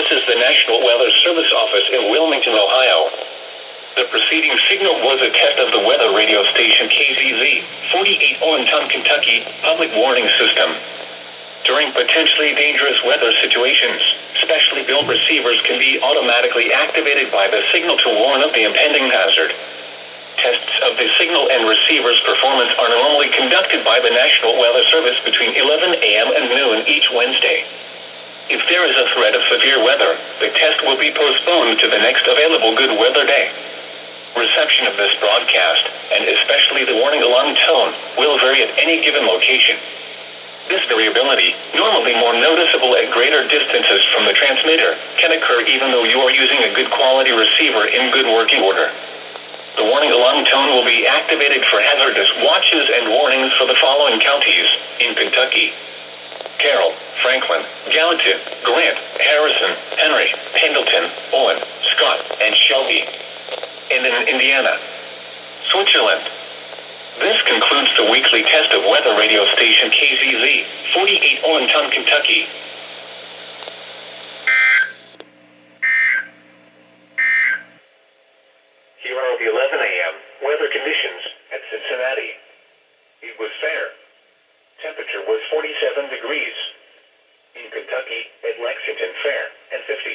This is the National Weather Service office in Wilmington, Ohio. The preceding signal was a test of the weather radio station KZZ48 Olenton, Kentucky, public warning system. During potentially dangerous weather situations, specially built receivers can be automatically activated by the signal to warn of the impending hazard. Tests of the signal and receiver's performance are normally conducted by the National Weather Service between 11 a.m. and noon each Wednesday. If there is a threat of severe weather, the test will be postponed to the next available good weather day. Reception of this broadcast, and especially the warning alarm tone, will vary at any given location. This variability, normally more noticeable at greater distances from the transmitter, can occur even though you are using a good quality receiver in good working order. The warning alarm tone will be activated for hazardous watches and warnings for the following counties in Kentucky: Carroll, Franklin, Gallatin, Grant, Harrison, Henry, Pendleton, Owen, Scott, and Shelby. And in Indiana, Switzerland. This concludes the weekly test of weather radio station KZZ48 Olenton, Kentucky.